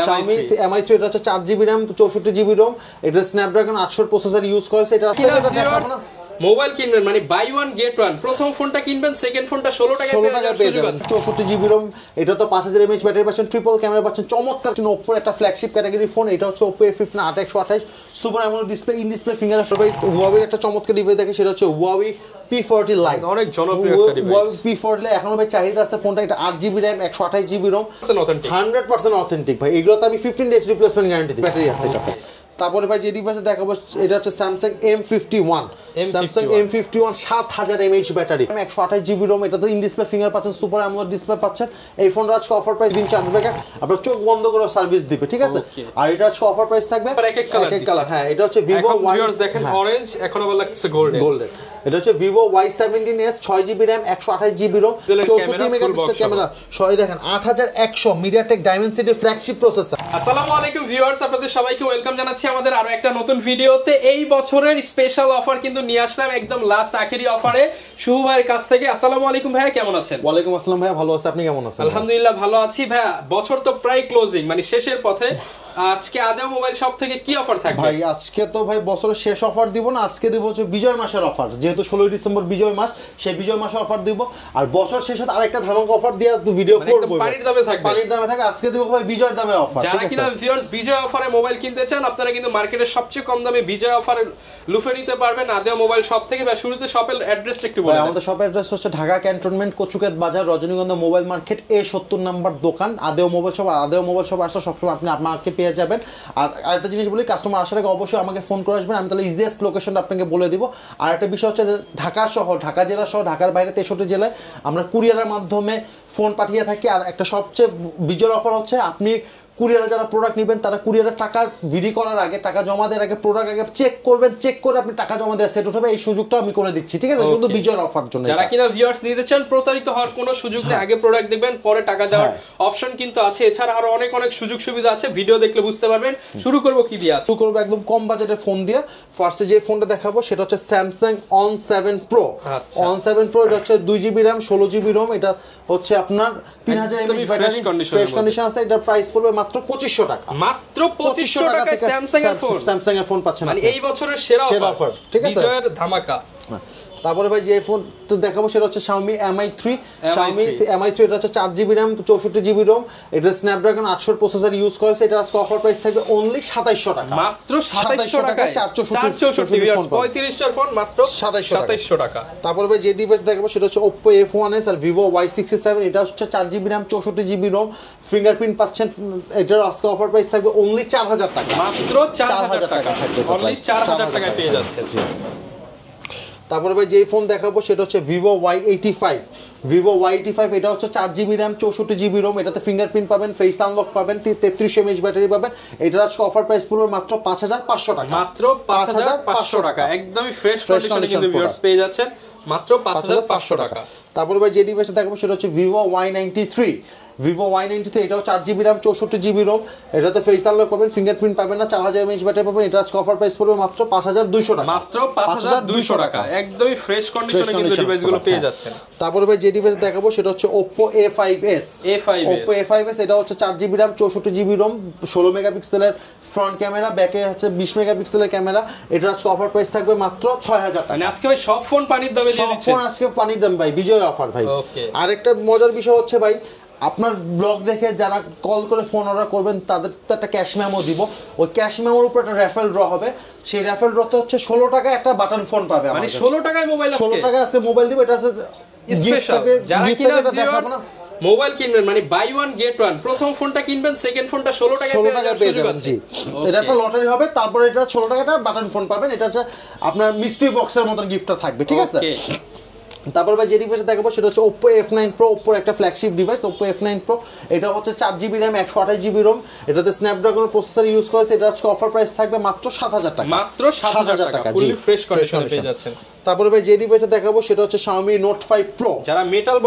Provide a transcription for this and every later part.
Xiaomi Mi3 এটা হচ্ছে 4GB RAM 64GB ROM, এটা Snapdragon 800 প্রসেসর ইউজ করেছে। এটা দেখাবো না, মোবাইল কিনবেন মানে বাই ওয়ান গেট ওয়ান, প্রথম ফোনটা কিনবেন সেকেন্ড ফোনটা 16 টাকায় পেয়ে যাবেন। 64GB ROM, এটা তো 5000 mAh ব্যাটারি পাচ্ছেন, ট্রিপল ক্যামেরা পাচ্ছেন, চমৎকার Oppo একটা ফ্ল্যাগশিপ ক্যাটাগরি ফোন। এটা হচ্ছে Oppo A15 828 super AMOLED display, in display fingerprint. Huawei একটা চমৎকার ডিভাইস দেখে, সেটা হচ্ছে Huawei P40 Lite, অনেক জনপ্রিয় একটা ডিভাইস। Huawei P40 Lite এখনো ভাই চাহিদা আছে ফোনটা। এটা 8GB RAM 128GB ROM, 100% authentic ভাই। এগুলোতে আমি 15 days রিপ্লেসমেন্ট গ্যারান্টি দিই, ব্যাটারি আছে এটাতে। তারপরে ভাই যে ডিভাইসে দেখাবো এটা হচ্ছে Samsung M51, Samsung M51 7000 mAh battery, 128GB ROM, এটাতে ইন ডিসপ্লে ফিঙ্গার পাচ্ছেন, সুপার অ্যামোলেড ডিসপ্লে পাচ্ছেন। এই ফোনটা আজকে অফার প্রাইস দিন 4 টাকা, আপনার চোখ বন্ধ করে সার্ভিস দিবে, ঠিক আছে। আর এটা আজকে অফার প্রাইস থাকবে এক এক কালার। হ্যাঁ, এটা হচ্ছে Vivo Y, দেখেন অরেঞ্জ, এখন আবার লাগছে গোল্ডেন। এটা হচ্ছে Vivo Y17s 6GB RAM 128GB ROM, 64 megapixel camera, সবাই দেখেন 8100 MediaTek Dimensity ফ্ল্যাগশিপ প্রসেসর। আসসালামু আলাইকুম ভিউয়ার্স, আপনাদের সবাইকে ওয়েলকাম জানাচ্ছি আমাদের আরো একটা নতুন ভিডিওতে। এই বছরের স্পেশাল অফার কিন্তু নিয়ে আসলাম একদম লাস্ট আখেরি অফারে শুভ ভাইয়ের কাছ থেকে। আসসালামু আলাইকুম ভাইয়া, কেমন আছেন? ওয়ালাইকুম আসসালাম ভাইয়া, ভালো আছি, আপনি কেমন আছেন? আলহামদুলিল্লাহ ভালো আছি ভাইয়া। বছর তো প্রায় ক্লোজিং, মানে শেষের পথে। আজকে আদেও মোবাইল শপ থেকে কি অফার থাকবে ভাই? আজকে তো ভাই বছরের শেষ অফার দিব না, আজকে দিব হচ্ছে বিজয় মাসের অফার। যেহেতু 16 ডিসেম্বর বিজয় মাস, সেই বিজয় মাসে অফার দিব। আর বছর শেষে আরেকটা ধামাকা অফার দিয়ে ভিডিও করব, পানির দামে থাকবে, পানির দামে থাকে। আজকে দিব ভাই বিজয়ের দামে অফার। যারা কিনা ভিউয়ার্স বিজয় অফারে মোবাইল কিনতে চান, আপনারা কিন্তু মার্কেটের সবচেয়ে কম দামে বিজয় অফারে লুফে নিতে পারবেন আদেও মোবাইল শপ থেকে। বা শুরুতে শপের অ্যাড্রেসটা একটু বলুন। আমাদের শপের অ্যাড্রেস হচ্ছে ঢাকা ক্যান্টনমেন্ট, কচুক্ষেত বাজার, রজনীগন্ধা মোবাইল মার্কেট, A70 নাম্বার দোকান আদেও মোবাইল শপ। আর আদেও মোবাইল শপ আসলে সবসময় আপনি আমাকে পেয়ে যাবেন। আর আরেকটা জিনিস বলি, কাস্টমার আসার আগে অবশ্যই আমাকে ফোন করে আসবেন, আমি তাহলে ইজিয়েস্ট লোকেশনটা আপনাকে বলে দিব। আর একটা বিষয় হচ্ছে যে ঢাকা শহর, ঢাকা জেলা সহ ঢাকার বাইরে 63 জেলায় আমরা কুরিয়ারের মাধ্যমে ফোন পাঠিয়ে থাকি। আর একটা সবচেয়ে বিজয় অফার হচ্ছে, আপনি কুরিয়ারে যারা প্রোডাক্ট নেবেন তারা কুরিয়ারের টাকা ভিডি করার আগে, টাকা জমা দেওয়ার আগে প্রোডাক্ট আগে চেক করবেন, চেক করে আপনি টাকা জমা দেওয়া সেট হবে। এই সুযোগটা আমি করে দিচ্ছি, ঠিক আছে, শুধু বিজয়ের অফার জন্য। যারা কিনা ভিউয়ার্স নিতে চান, প্রতারিত হওয়ার কোনো সুযোগ নেই, আগে প্রোডাক্ট দেখবেন পরে টাকা দেওয়ার অপশন কিন্তু আছে। এছাড়া আরো অনেক অনেক সুযোগ সুবিধা আছে, ভিডিও দেখলে বুঝতে পারবেন। শুরু করব কি দিয়ে? শুরু করব একদম কম বাজেটের ফোন দিয়ে। ফার্স্টে যে ফোনটা দেখাবো সেটা হচ্ছে Samsung On 7 Pro। On 7 Pro এটা হচ্ছে 2GB RAM 16GB ROM, এটা হচ্ছে আপনার 3000 mAh ব্যাটারি, ফ্রেশ কন্ডিশন আছে। এটা প্রাইস পড়বে মাত্র 2500 টাকা। মাত্র 2500 টাকায় স্যামসাং এর ফোন পাচ্ছেন, মানে এই বছরের সেরা অফার, ঠিক আছে, বিজয়ের ধামাকা। তারপরে ভাই যে ফোন তো দেখাবো সেটা হচ্ছে Xiaomi Mi3। Xiaomi Mi3 এটা হচ্ছে 4GB RAM 64GB ROM, এটা Snapdragon 800 প্রসেসর ইউজ করেছে। এটা আজকে অফার প্রাইস থাকবে অনলি 2700 টাকা, মাত্র 2700 টাকায় 464 35 ফোন মাত্র 2700 টাকা। তারপরে ভাই যে ডিভাইস দেখাবো সেটা হচ্ছে Oppo F1s আর Vivo Y67, এটা হচ্ছে 4GB RAM 64GB ROM, fingerprint পাচ্ছেন। এটার আজকে অফার প্রাইস থাকবে অনলি 4000 টাকা, মাত্র 4000 টাকা, অনলি 4000 টাকায় পেয়ে যাচ্ছেন। তারপরে ভাই যে ফোন দেখাবো সেটা হচ্ছে Vivo Y85। Vivo Y85 এটা হচ্ছে 4GB RAM 64GB ROM, এটাতে ফিঙ্গারপ্রিন্ট পাবেন, ফেস আনলক পাবেন, 33 mAh ব্যাটারি পাবেন। এটার আজকে অফার প্রাইস পড়বে মাত্র 5500 টাকা, মাত্র 5500 টাকা। একদমই ফ্রেশ কন্ডিশনে কিন্তু ভিউয়ার্স পেয়ে যাচ্ছেন মাত্র 5500 টাকা। তারপরে ভাই যে ডিভাইসে দেখাবো সেটা হচ্ছে Vivo Y93। Vivo Y93 এটাও 4GB RAM 64GB ROM, এটাতে ফেস আনলক পাবেন, ফিঙ্গারপ্রিন্ট পাবেন না, 4000 mAh ব্যাটারি পাবেন। এটা আজকে অফার প্রাইস পড়বে মাত্র 5200 টাকা, মাত্র 5200 টাকা। একদমই ফ্রেশ কন্ডিশনে কিন্তু ডিভাইসগুলো পেয়ে যাচ্ছেন। তারপরে ভাই যে ডিভাইস দেখাবো সেটা হচ্ছে Oppo A5s। Oppo A5s এটা হচ্ছে 4GB RAM 64GB ROM, 16 মেগাপিক্সেলের ফ্রন্ট ক্যামেরা, ব্যাকে আছে 20 মেগাপিক্সেলের ক্যামেরা। এটা আজকে অফার প্রাইস থাকবে মাত্র 6000 টাকা। মানে আজকে ভাই সব ফোন পানির দামে দিয়ে দিচ্ছেন, সব ফোন আজকে পানির দাম ভাই, বিজয় অফার ভাই। আরেকটা মজার বিষয় হচ্ছে ভাই, আপনার ব্লগ দেখে যারা কল করে ফোন অর্ডার করবেন তাদের তো একটা ক্যাশ মেমো দিব, ওই ক্যাশ মেমোর উপর একটা রেফারেল ড্র হবে। সেই রেফারেল ড্রতে হচ্ছে 16 টাকায় একটা বাটন ফোন পাবে, মানে 16 টাকায় মোবাইল আছে, 16 টাকায় আছে মোবাইল দিব। এটা আছে স্পেশাল। যারা কিনা দেখাবো না মোবাইল কিনবেন মানে বাই ওয়ান গেট ওয়ান, প্রথম ফোনটা কিনবেন সেকেন্ড ফোনটা 16 টাকায় পেয়ে যাবেন। জি, এটা একটা লটারি হবে, তারপরে এটা 16 টাকাটা বাটন ফোন পাবেন। এটা হচ্ছে আপনার মিস্ট্রি বক্সের মতন গিফটটা থাকবে, ঠিক আছে। তারপর ভাই যে ডিভাইস দেখাবো সেটা হচ্ছে Oppo F9 Pro, Oppo একটা flagship device Oppo F9 Pro। এটা হচ্ছে 4GB RAM 128GB ROM, এটাতে Snapdragon প্রসেসর ইউজ করেছে। এটা আজকে অফার প্রাইস থাকবে মাত্র 7000 টাকা, মাত্র 7000 টাকা, ফুলি ফ্রেশ কন্ডিশনে পেয়ে যাচ্ছেন। তারপরে ভাই যে ডিভাইসে দেখাবো সেটা হচ্ছে Xiaomi Note 5 Pro। যারা মেটাল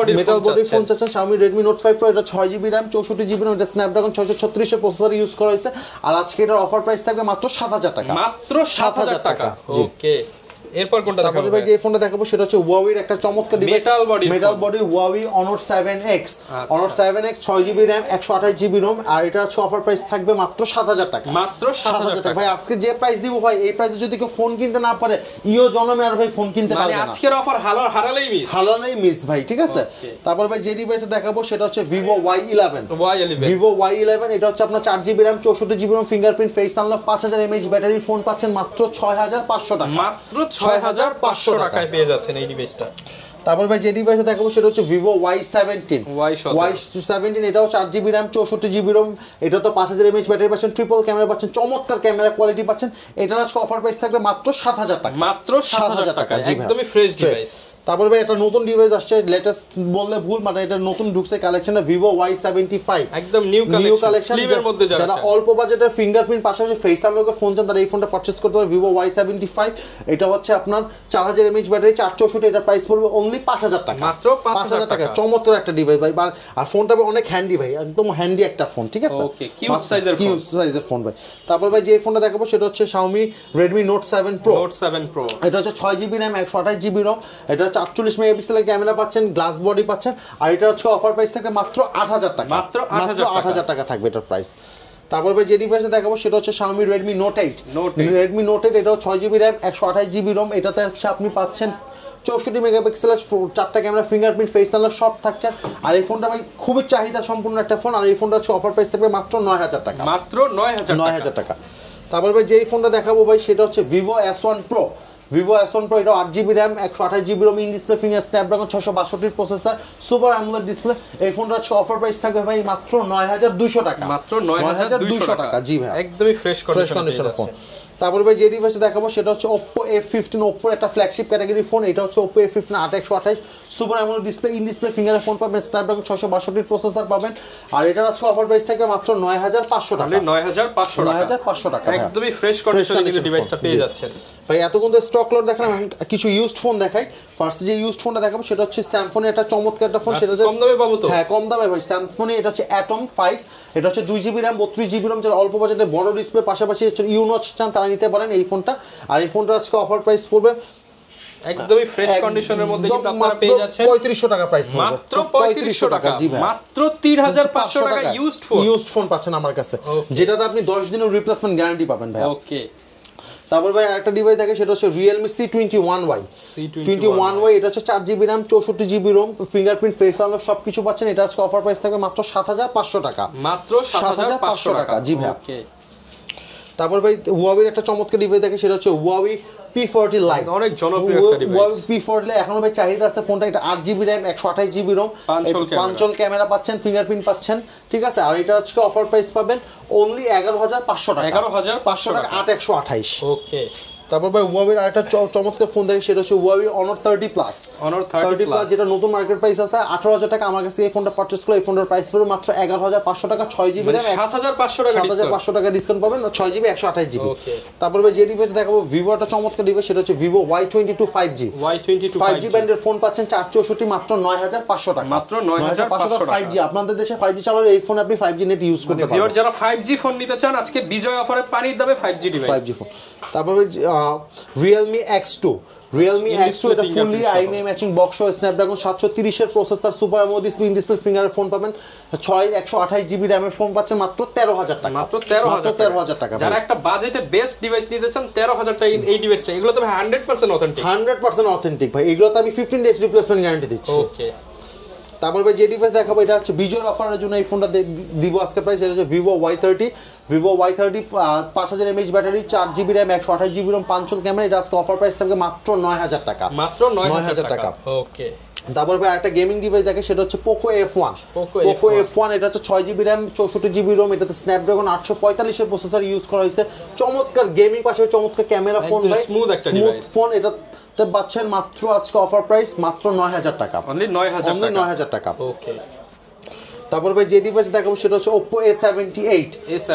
বডি ফোন চাচ্ছেন, Xiaomi Redmi Note 5 Pro, এটা 6GB RAM 64GB ROM, এটা Snapdragon 636 এর প্রসেসর ইউজ করা হয়েছে। আর আজকে এটার অফার প্রাইস থাকবে মাত্র 7000 টাকা, মাত্র 7000 টাকা। ওকে, এরপর কোনটা দেখাবো ভাই? যে ফোনটা দেখাবো সেটা হচ্ছে Huawei এর একটা চমৎকার device, metal body Huawei Honor 7X। Honor 7X 6GB RAM 128GB ROM, আর এটা হচ্ছে অফার প্রাইস থাকবে মাত্র 7000 টাকা। মাত্র 7000 টাকা ভাই। আজকে যে প্রাইস দিব ভাই, এই প্রাইসে যদি কেউ ফোন কিনতে না পারে ইও জনমে আর ভাই ফোন কিনতে পারবে না। মানে আজকের অফার হারালেই মিস ভাই, ঠিক আছে। তারপর ভাই যে ডিভাইসে দেখাবো সেটা হচ্ছে Vivo Y11। Vivo Y11 এটা হচ্ছে আপনার 4GB RAM 64GB ROM, fingerprint, face unlock, 5000 mAh battery, phone পাচ্ছেন মাত্র 6500 টাকা। মাত্র 6500 টাকায় পেয়ে যাচ্ছেন এই ডিভাইসটা। তারপর ভাই যে ডিভাইসে দেখাবো সেটা হচ্ছে Vivo Y17। Y17 এটাও 4GB RAM 64GB ROM, এটা তো 5000 mAh ব্যাটারি পাচ্ছেন, ট্রিপল ক্যামেরা পাচ্ছেন, চমৎকার ক্যামেরা কোয়ালিটি পাচ্ছেন। এটার আজকে অফার প্রাইস থাকবে মাত্র 7000 টাকা। মাত্র 7000 টাকা, একদমই ফ্রেশ ডিভাইস। তারপর ভাই একটা নতুন ডিভাইস আসছে, লেটেস্ট বললে ভুল, মানে এটা নতুন ঢুকছে কালেকশনে, Vivo Y75 একদম নিউ কালেকশন, স্লিমের মধ্যে যারা অল্প বাজেটের ফিঙ্গারপ্রিন্ট পাশাপাশি ফেস আনলকের ফোন চান তারা এই ফোনটা পারচেজ করতে পারে। Vivo Y75 এটা হচ্ছে আপনার 4000 mAh ব্যাটারি, 464, এটা প্রাইস পড়বে অনলি 5000 টাকা। মাত্র 5000 টাকা। চমৎকার একটা ডিভাইস ভাই, আর ফোনটা অনেক হ্যান্ডি ভাই, একদম হ্যান্ডি একটা ফোন, ঠিক আছে। ওকে, কিউট সাইজের ফোন ভাই। তারপর ভাই যে ফোনটা দেখাবো সেটা হচ্ছে Xiaomi Redmi Note 7 Pro। এটা হচ্ছে 6GB RAM 128GB ROM, এটা 48 মেগাপিক্সেলের ক্যামেরা পাচ্ছেন, গ্লাস বডি পাচ্ছেন, আর এটা হচ্ছে অফার প্রাইস থাকে মাত্র 8000 টাকা। মাত্র 8000 টাকা থাকবে এটার প্রাইস। তারপর ভাই যে ডিভাইসে দেখাবো সেটা হচ্ছে Xiaomi Redmi Note 8। Redmi Note 8 এটাও 6GB RAM 128GB ROM, এটাতে হচ্ছে আপনি পাচ্ছেন 64 মেগাপিক্সেলের 4টা ক্যামেরা, ফিঙ্গারপ্রিন্ট, ফেস আনলক সব থাকছে। আর এই ফোনটা ভাই খুবই চাহিদা সম্পূর্ণ একটা ফোন, আর এই ফোনটা হচ্ছে অফার প্রাইস থাকবে মাত্র 9000 টাকা। মাত্র 9000 টাকা। তারপর ভাই যেই ফোনটা দেখাবো ভাই সেটা হচ্ছে Vivo S1 Pro। Vivo S1 Pro এটা 8GB RAM 128GB ROM, in display finger, Snapdragon 662 processor, super AMOLED display. এই ফোনটা হচ্ছে অফার প্রাইস থাকবে ভাই মাত্র 9200 টাকা। মাত্র 9200 টাকা। জি ভাই, একদমই ফ্রেশ কন্ডিশনের ফোন। তারপর ভাই যে ডিভাইসে দেখাবো সেটা হচ্ছে Oppo F15। Oppo একটা ফ্ল্যাগশিপ ক্যাটাগরি ফোন, এটা হচ্ছে Oppo F15 8128, super AMOLED display, in display ফিঙ্গারের ফোন পাবেন, স্ন্যাপড্রাগন 662 প্রসেসর পাবেন, আর এটার আজকে অফার প্রাইস থাকবে মাত্র 9500 টাকা। 9500 টাকা, একদমই ফ্রেশ কন্ডিশনের ডিভাইসটা পেয়ে যাচ্ছেন ভাই। এতক্ষণ তো স্টক লট দেখালাম, কিছু ইউজড ফোন দেখাই। ফার্স্ট যে ইউজড ফোনটা দেখাবো সেটা হচ্ছে স্যামসাং এর একটা চমৎকার একটা ফোন, সেটা হচ্ছে কম দামে পাবো তো। হ্যাঁ, কম দামে ভাই। স্যামসাং এটা হচ্ছে Atom 5, এটা হচ্ছে 2GB RAM 32GB ROM, যারা অল্প বাজেটে বড় ডিসপ্লে পাশাপাশি ইউনচ চান তারা নিতে পারেন এই ফোনটা। আর এই ফোনটা আজকে অফার প্রাইস পড়বে একদমই ফ্রেশ কন্ডিশনের মধ্যে, কিন্তু আপনারা পেয়ে যাচ্ছেন 3500 টাকা প্রাইস, মাত্র 3500 টাকা। জি ভাই, মাত্র 3500 টাকা ইউজড ফোন পাচ্ছেন আমার কাছে, যেটাতে আপনি 10 দিনের রিপ্লেসমেন্ট গ্যারান্টি পাবেন ভাই। ওকে। তারপর ভাই আরেকটা ডিভাইস দেখে সেটা হচ্ছে Realme C21Y। C21Y এটা হচ্ছে 4GB RAM 64GB ROM, fingerprint, face unlock সবকিছু পাচ্ছেন। এটা আজকে অফার প্রাইস থাকবে মাত্র 7500 টাকা। মাত্র 7500 টাকা। জি ভাই। ওকে। তারপর ভাই Huawei একটা চমৎকার ডিভাইস দেখে সেটা হচ্ছে Huawei P40 Lite। অনেক জনপ্রিয় একটা ডিভাইস। Huawei P40 Lite এখনো ভাই চাহিদা আছে ফোনটা। এটা 8GB RAM 128GB ROM, পাঁচল ক্যামেরা পাচ্ছেন, ফিঙ্গারপ্রিন্ট পাচ্ছেন, ঠিক আছে। আর এটা আজকে অফার প্রাইস পাবেন অনলি 11500 টাকা। 11500 টাকা, 8128। ওকে। তারপর ভাই Huawei আরেকটা চমৎকার ফোন দেখে সেটা হচ্ছে Huawei Honor 30 Plus। Honor 30 Plus যেটা নতুন মার্কেট প্রাইস আছে 18000 টাকা। আমার কাছে এই ফোনটা পারচেজ করলে এই ফোনটার প্রাইস পড়বে মাত্র 11500 টাকা, 6GB RAM 7500 টাকা ডিসকাউন্ট পাবেন, 6GB 128GB। তারপর ভাই যে ডিভাইস দেখাবো Vivo একটা চমৎকার ডিভাইস, সেটা হচ্ছে Vivo Y22 5G। 5G ব্যান্ডের ফোন পাচ্ছেন 464 মাত্র 9500 টাকা। মাত্র 9500 টাকা 5G। আপনাদের দেশে 5G চালালে এই ফোন আপনি 5G নেট ইউজ করতে পারবেন। ভিউয়ার যারা 5G ফোন নিতে চান আজকে বিজয় অফারে পানির দামে 5G ডিভাইস, 5G ফোন। তারপর Realme X2। Realme X2 এটা ফুললি আইএমআই ম্যাচিং বক্স সহ স্ন্যাপড্রাগন 730 এর processor, super AMOLED display, in display ফিঙ্গারের ফোন পাবেন, 128GB RAM এর ফোন পাচ্ছেন মাত্র 13000 টাকা। মাত্র 13000 টাকা। যারা একটা বাজেটে বেস্ট ডিভাইস নিতে চান 13000 টাকা এই ডিভাইসটা, এগুলো তো 100% অথেন্টিক। 100% অথেন্টিক ভাই, এগুলোতে আমি 15 ডেজ রিপ্লেসমেন্ট গ্যারান্টি দিচ্ছি। ওকে। তারপর ভাই যে ডিভাইস দেখাবো এটা হচ্ছে বিজয় অফারের জন্য এই ফোনটা দিব আজকে প্রাইস, এটা হচ্ছে Vivo Y30। Vivo Y30 5000 mAh battery, 4GB RAM 128GB ROM, পাঁচল ক্যামেরা, এটা আজকে অফার প্রাইস থাকবে মাত্র 9000 টাকা। মাত্র 9000 টাকা। ওকে। তারপর ভাই একটা গেমিং ডিভাইস দেখে সেটা হচ্ছে Poco F1। Poco F1 এটা হচ্ছে 6GB RAM 64GB ROM, এটাতে স্ন্যাপড্রাগন 845 এর প্রসেসর ইউজ করা হয়েছে, চমৎকার গেমিং পাশে চমৎকার ক্যামেরা ফোন ভাই, স্মুথ ফোন। এটাতে পাচ্ছেন মাত্র আজকে অফার প্রাইস মাত্র 9000 টাকা। অনলি 9000 টাকা। ওকে। তারপর ভাই যে ডিভাইস দেখাবো সেটা হচ্ছে Oppo A78।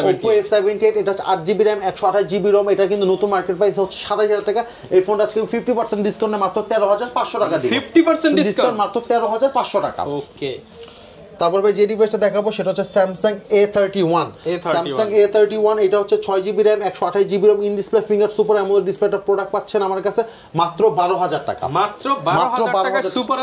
Oppo A78 এটা হচ্ছে 8GB RAM 128GB ROM, এটা কিন্তু নতুন মার্কেট প্রাইস হচ্ছে 27000 টাকা। এই ফোনটা আজকে 50% ডিসকাউন্টে মাত্র 13500 টাকা দিই। 50% ডিসকাউন্ট মাত্র 13500 টাকা। ওকে। তারপর ভাই যে ডিভাইসটা দেখাবো সেটা হচ্ছে স্যামসাং A31 স্যামসাং A31 এটা হচ্ছে 6GB RAM 128GB ROM in display finger super AMOLED ডিসপ্লেটা প্রোডাক্ট পাচ্ছেন আমার কাছে মাত্র 12000 টাকা মাত্র 12000 টাকা সুপার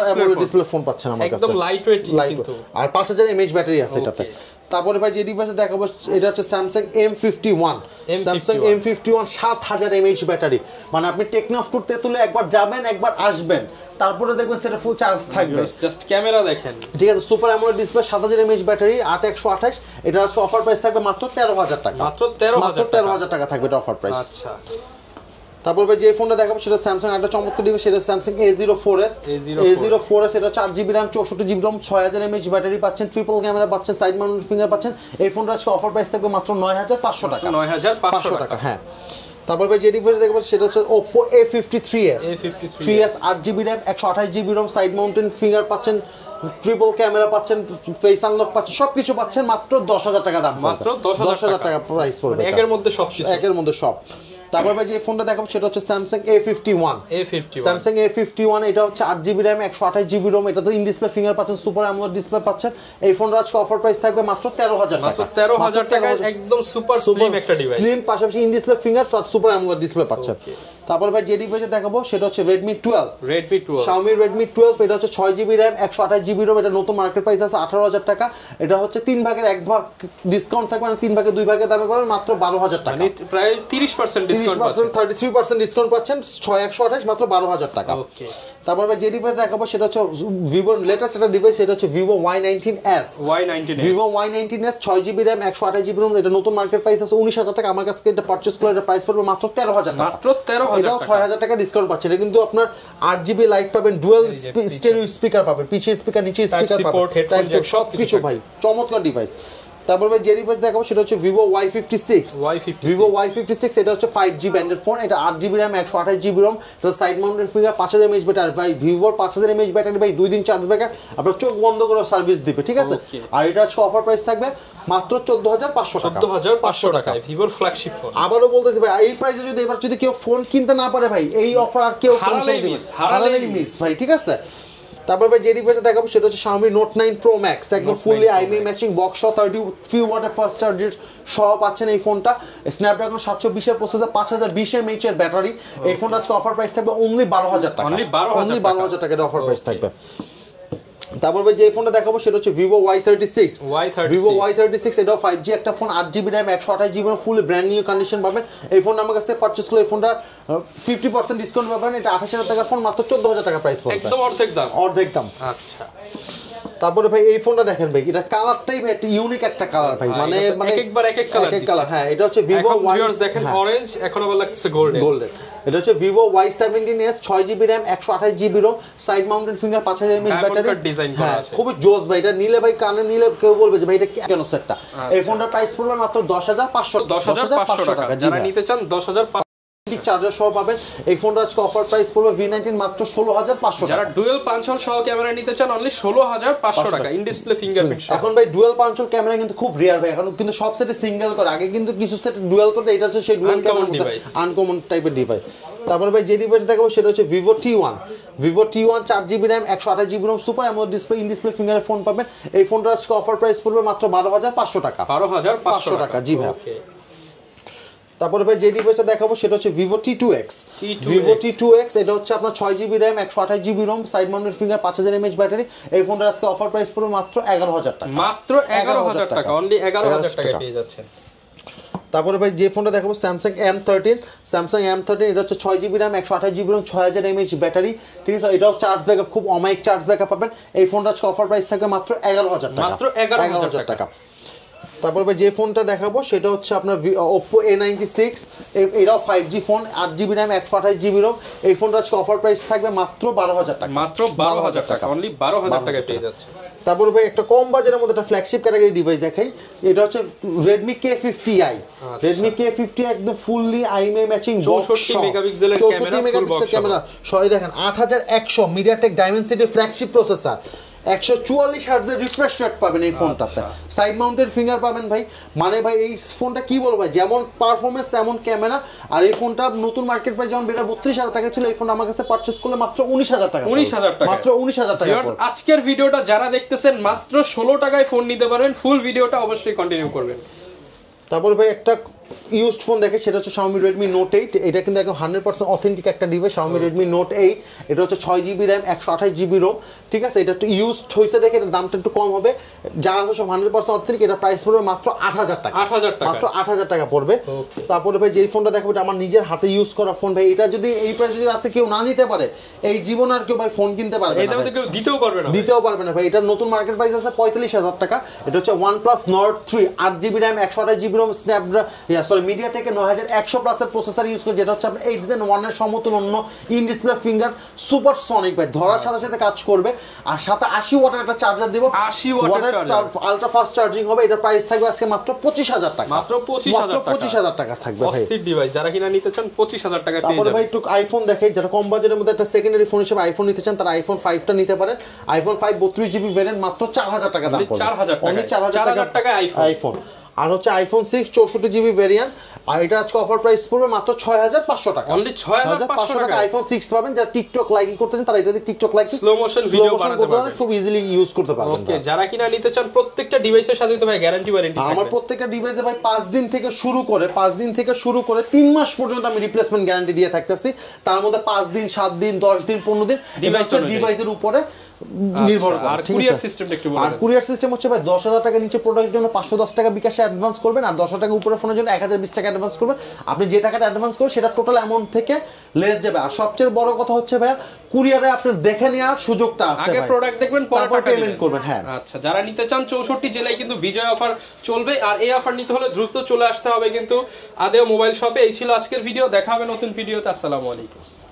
অ্যামোলেড ডিসপ্লে ফোন পাচ্ছেন আমার কাছে একদম লাইট ওয়েট কিন্তু আর 5000 mAh ব্যাটারি আছে এটাতে তারপরে ভাই যে ডিভাইসে দেখাবো এটা হচ্ছে Samsung M51 Samsung M51 7000 mAh battery মানে আপনি টেকনাফ ট্যুর তেতুলে একবার যাবেন একবার আসবেন তারপরে দেখবেন সেটা ফুল চার্জ থাকবে জাস্ট ক্যামেরা দেখেন ঠিক আছে super AMOLED display 7000 mAh battery 8128 এটা হচ্ছে অফার প্রাইস থাকবে মাত্র 13000 টাকা মাত্র 13000 টাকা থাকবে এটা অফার প্রাইস আচ্ছা তারপর ভাই যে ফোনটা দেখাবো সেটা স্যামসাং একটা চমৎকার ডিভাইস সেটা স্যামসাং A04s এটা 4GB RAM 64GB ROM 6000 mAh battery পাচ্ছেন ট্রিপল ক্যামেরা পাচ্ছেন সাইড মাউন্টেড ফিঙ্গার পাচ্ছেন এই ফোনটা আজকে অফার প্রাইস থাকবে মাত্র 9500 টাকা 9500 টাকা হ্যাঁ তারপর ভাই যে ডিভাইস দেখবো সেটা হচ্ছে Oppo A53s 3s 8GB RAM 128GB ROM side mounted finger পাচ্ছেন ট্রিপল ক্যামেরা পাচ্ছেন ফেস আনলক পাচ্ছেন সবকিছু পাচ্ছেন মাত্র 10000 টাকা দাম মাত্র 10000 টাকা প্রাইস পড়বে একের মধ্যে সব তারপর ভাই যে ফোনটা দেখাবো সেটা হচ্ছে স্যামসাং A51 স্যামসাং A51 এটা হচ্ছে 8GB RAM 128GB ROM এটাতে ইন ডিসপ্লে ফিঙ্গার পাচ্ছেন সুপার অ্যামোলেড ডিসপ্লে পাচ্ছেন এই ফোনটার আজকে অফার প্রাইস থাকবে মাত্র 13000 টাকা মাত্র 13000 টাকা একদম সুপার স্লিম একটা ডিভাইস স্লিম পাশাপাশি in display finger super AMOLED display পাচ্ছেন তারপর ভাই যে ডিভাইসে দেখাবো সেটা হচ্ছে Redmi 12 Xiaomi Redmi 12 এটা হচ্ছে 6GB RAM 128GB ROM এটা নতুন মার্কেট প্রাইস আছে 18000 টাকা এটা হচ্ছে 3 ভাগের 1 ভাগ ডিসকাউন্ট থাকবে মানে 3 ভাগের 2 ভাগের দামে পাবেন মাত্র 12000 টাকা মানে প্রায় 30% ডিসকাউন্ট পাচ্ছেন 33% ডিসকাউন্ট পাচ্ছেন 6128 মাত্র 12000 টাকা ওকে তারপর ভাই যে ডিভাইস দেখাবো সেটা হচ্ছে Vivo লেটেস্ট একটা ডিভাইস সেটা হচ্ছে Vivo Y19s Vivo Y19s 6GB RAM 128GB ROM এটা নতুন মার্কেট প্রাইস আছে 19000 টাকা আমার কাছে এটা পারচেজ করে এটা প্রাইস পড়বে মাত্র 13000 টাকা মাত্র 13000 এটাও 6000 টাকা ডিসকাউন্ট পাচ্ছেন এটা কিন্তু আপনার 8GB লাইট পাবেন ডুয়াল স্টেরিও স্পিকার পাবেন পিছে স্পিকার নিচে স্পিকার পাবেন টাইপ সব কিছু ভাই চমৎকার ডিভাইস তারপর ভাই যে ডিভাইস দেখাবো সেটা হচ্ছে Vivo Y56 এটা হচ্ছে 5G ব্যান্ডেড ফোন এটা 8GB RAM 128GB ROM এটা side mounted finger 5000 mAh battery ভাই Vivo 5000 mAh ব্যাটারি ভাই 2 দিন চার্জ ব্যাকআপ আপনার চোখ বন্ধ করে সার্ভিস দিবে ঠিক আছে আর এটা আজকে অফার প্রাইস থাকবে মাত্র 14500 টাকা 14500 টাকা Vivo ফ্ল্যাগশিপ ফোন আবারও বলতেছি ভাই এই প্রাইসে যদি এবার যদি কেউ ফোন কিনতে না পারে ভাই এই অফার আর কেউ হারালেই মিস ভাই ঠিক আছে তারপর ভাই যে ডিভাইসে দেখাবো সেটা হচ্ছে Xiaomi Note 9 Pro Max একদম ফুললি IMEI ম্যাচিং বক্স সহ 33 ওয়াটের ফাস্ট চার্জার সহ পাচ্ছেন এই ফোনটা Snapdragon 720 এর প্রসেসর 5020 mAh এর ব্যাটারি এই ফোনটা আজকে অফার প্রাইস থাকবে অনলি 12000 টাকা অনলি 12000 টাকা এর অফার প্রাইস থাকবে তারপর ভাই যে ফোনটা দেখাবো সেটা হচ্ছে Vivo Y36 এটাও 5G একটা phone 8GB RAM 128GB ROM ফুল ব্র্যান্ড নিউ কন্ডিশন পাবেন এই ফোনটা আমার কাছে পারচেজ করলে এই ফোনটা 50% ডিসকাউন্ট পাবেন এটা 28000 টাকার ফোন মাত্র 14000 টাকা প্রাইস পড়বে একদম অর্ধেক দাম আচ্ছা তারপরে ভাই এই ফোনটা দেখেন ভাই এটা কালারটাই ভাই একটা ইউনিক একটা কালার ভাই মানে একবার এক কালার হ্যাঁ এটা হচ্ছে Vivo Y দেখেন অরেঞ্জ এখন আবার লাগছে গোল্ডেন এটা হচ্ছে Vivo Y17s 6GB RAM 128GB ROM side mounted finger 5000 mAh battery হ্যাঁ খুবই জোস ভাই এটা নিলে ভাই কানে নিলে কেউ বলবে যে ভাই এটা কেন সেটটা এই ফোনটার প্রাইস পড়বে মাত্র 10500 টাকা যারা নিতে চান 10500 চার্জার সহ পাবেন এই ফোনটা আজকে অফার প্রাইস পড়বে V19 মাত্র 16500 যারা ডুয়াল পাঁচ হোল সহ ক্যামেরা নিতে চান অনলি 16500 টাকা ইন ডিসপ্লে ফিঙ্গারপ্রিন্ট এখন ভাই ডুয়াল পাঁচ হোল ক্যামেরা কিন্তু খুব রিয়ার ভাই এখন কিন্তু সব সেটে সিঙ্গেল করে আগে কিন্তু কিছু সেট ডুয়াল করতে এটা হচ্ছে সেই ডুয়াল ক্যামেরা আনকমন টাইপের ডিভাইস তারপর ভাই যে ডিভাইস দেখাবো সেটা হচ্ছে Vivo T1 4GB RAM 128GB ROM super AMOLED display in display ফিঙ্গারের ফোন পাবেন এই ফোনটার আজকে অফার প্রাইস পড়বে মাত্র 12500 টাকা 12500 টাকা জি ভাই তারপরে ভাই যে ডিভাইসটা দেখাবো সেটা হচ্ছে Vivo T2X এটা হচ্ছে আপনার 6GB RAM 128GB ROM side mounted finger 5000 mAh battery এই ফোনটার আজকে অফার প্রাইস পড়বে মাত্র 11000 টাকা মাত্র 11000 টাকা অনলি 11000 টাকা পেয়ে যাচ্ছেন তারপরে ভাই যে ফোনটা দেখাবো Samsung M13 এটা হচ্ছে 6GB RAM 128GB ROM 6000 mAh battery ঠিক আছে এটাও চার্জ ব্যাকআপ খুব অমাইক চার্জ ব্যাকআপ পাবেন এই ফোনটার আজকে অফার প্রাইস থাকবে মাত্র 11000 টাকা মাত্র 11000 টাকা তারপর ভাই যে ফোনটা দেখাবো সেটা হচ্ছে আপনার Oppo A96 এটাও 5G phone 8GB RAM 128GB ROM এই ফোনটার আজকে অফার প্রাইস থাকবে মাত্র 12000 টাকা মাত্র 12000 টাকা অনলি 12000 টাকা পেয়ে যাচ্ছে তারপর ভাই একটা কম বাজেটের মধ্যে একটা ফ্ল্যাগশিপ ক্যাটাগরি ডিভাইস দেখাই এটা হচ্ছে Redmi K50i Redmi K50i একদম ফুললি IMEI ম্যাচিং 64 মেগাপিক্সেলের ক্যামেরা সবাই দেখেন 8100 MediaTek Dimensity ফ্ল্যাগশিপ প্রসেসর 144 হার্টজের রিফ্রেশ রেট পাবেন এই ফোনটাতে, সাইড মাউন্টেড ফিঙ্গার পাবেন ভাই। মানে ভাই এই ফোনটা কি বলবো ভাই, যেমন পারফরমেন্স তেমন ক্যামেরা। আর এই ফোনটা নতুন মার্কেট প্রাইস যেমন বেটা 32,000 টাকা ছিল, এই ফোন আমার কাছে পারচেজ করলে মাত্র 19,000 টাকা, 19,000 টাকা, মাত্র 19,000 টাকা। আজকের ভিডিওটা যারা দেখতেছেন মাত্র 16 টাকায় ফোন নিতে পারবেন। ফুল ভিডিওটা অবশ্যই কন্টিনিউ করবেন। তারপর ভাই একটা ইউজড ফোন দেখে, সেটা হচ্ছে Xiaomi Redmi Note 8। এটা কিন্তু একদম 100% অথেন্টিক একটা ডিভাইস, Xiaomi Redmi Note 8। এটা হচ্ছে 6GB RAM 128GB ROM, ঠিক আছে। এটা একটু ইউজড হয়েছে দেখে এটার দামটা একটু কম হবে, যা আছে সব 100% অথেন্টিক। এটা প্রাইস পড়বে মাত্র 8,000 টাকা, 8,000 টাকা, মাত্র 8,000 টাকা পড়বে। তারপরে ভাই যেই ফোনটা দেখাবো এটা আমার নিজের হাতে ইউজ করা ফোন ভাই। এটা যদি এই প্রাইস যদি আছে কেউ না নিতে পারে, এই জীবন আর কেউ ভাই ফোন কিনতে পারবে না, এটা কেউ দিতেও পারবে না, দিতেও পারবে না ভাই। এটার নতুন মার্কেট প্রাইস আছে 45,000 টাকা। এটা হচ্ছে OnePlus Nord 3 8GB RAM 128GB ROM Snapdragon MediaTek 9100 প্লাসের প্রসেসর ইউজ করে, যেটা হচ্ছে আপনার 8 Gen 1 এর সমতুল্য ইন ডিসপ্লে ফিঙ্গার সুপারসনিক ভাই, ধরার সাথে সাথে কাজ করবে। আর সাথে 80 ওয়াটের একটা চার্জার দিব, 80 ওয়াটের আলট্রা ফাস্ট চার্জিং হবে। এটা প্রাইস থাকবে আজকে মাত্র 25,000 টাকা, মাত্র 25,000 টাকা থাকবে ভাই। অস্থির ডিভাইস, যারা কিনা নিতে চান 25,000 টাকা পেয়ে যাবেন। তারপরে ভাই একটু আইফোন দেখে, যারা কম বাজেটের মধ্যে একটা সেকেন্ডারি ফোন হিসেবে আইফোন নিতে চান, তারা আইফোন 5টা নিতে পারেন। আইফোন 5 32GB ভেরিয়েন্ট মাত্র 4,000 টাকা দাম পড়বে, 4,000 টাকা আইফোন। আর হচ্ছে আইফোন 6 64GB ভেরিয়েন্ট, আর এটা আজকে অফার প্রাইস পড়বে মাত্র 6,500 টাকা, অনলি 6,500 টাকা আইফোন 6 পাবেন। যারা টিকটক লাইক করতেছেন তারা এটা দিয়ে TikTok like slow motion video বানাতে পারবেন, খুব ইজিলি ইউজ করতে পারবেন। ওকে, যারা কিনা নিতে চান প্রত্যেকটা ডিভাইসের সাথে তো ভাই গ্যারান্টি ওয়ারেন্টি থাকবে। আমার প্রত্যেকটা ডিভাইসে ভাই 5 দিন থেকে শুরু করে 3 মাস পর্যন্ত আমি রিপ্লেসমেন্ট গ্যারান্টি দিয়ে থাকতেছি। তার মধ্যে 5 দিন 7 দিন 10 দিন 15 দিন ডিভাইসের উপরে নির্ভর করে। আর কুরিয়ার সিস্টেমটা একটু বলুন। আর কুরিয়ার সিস্টেম হচ্ছে ভাই 10,000 টাকা নিচে প্রোডাক্টের জন্য 510 টাকা বিকাশে অ্যাডভান্স করবেন, আর 10,000 টাকা উপরে ফোনের জন্য 1020 টাকা অ্যাডভান্স করবেন। আপনি যে টাকাটা অ্যাডভান্স করবেন সেটা টোটাল অ্যামাউন্ট থেকে লেস যাবে। আর সবচেয়ে বড় কথা হচ্ছে ভাই কুরিয়ারে আপনি দেখে নেওয়ার সুযোগটা আছে, আগে প্রোডাক্ট দেখবেন পরে টাকা পেমেন্ট করবেন। হ্যাঁ, আচ্ছা, যারা নিতে চান 64 জেলায় কিন্তু বিজয় অফার চলবে। আর এই অফার নিতে হলে দ্রুত চলে আসতে হবে কিন্তু আদেও মোবাইল শপে। এই ছিল আজকের ভিডিও, দেখা হবে নতুন ভিডিওতে। আসসালামু আলাইকুম।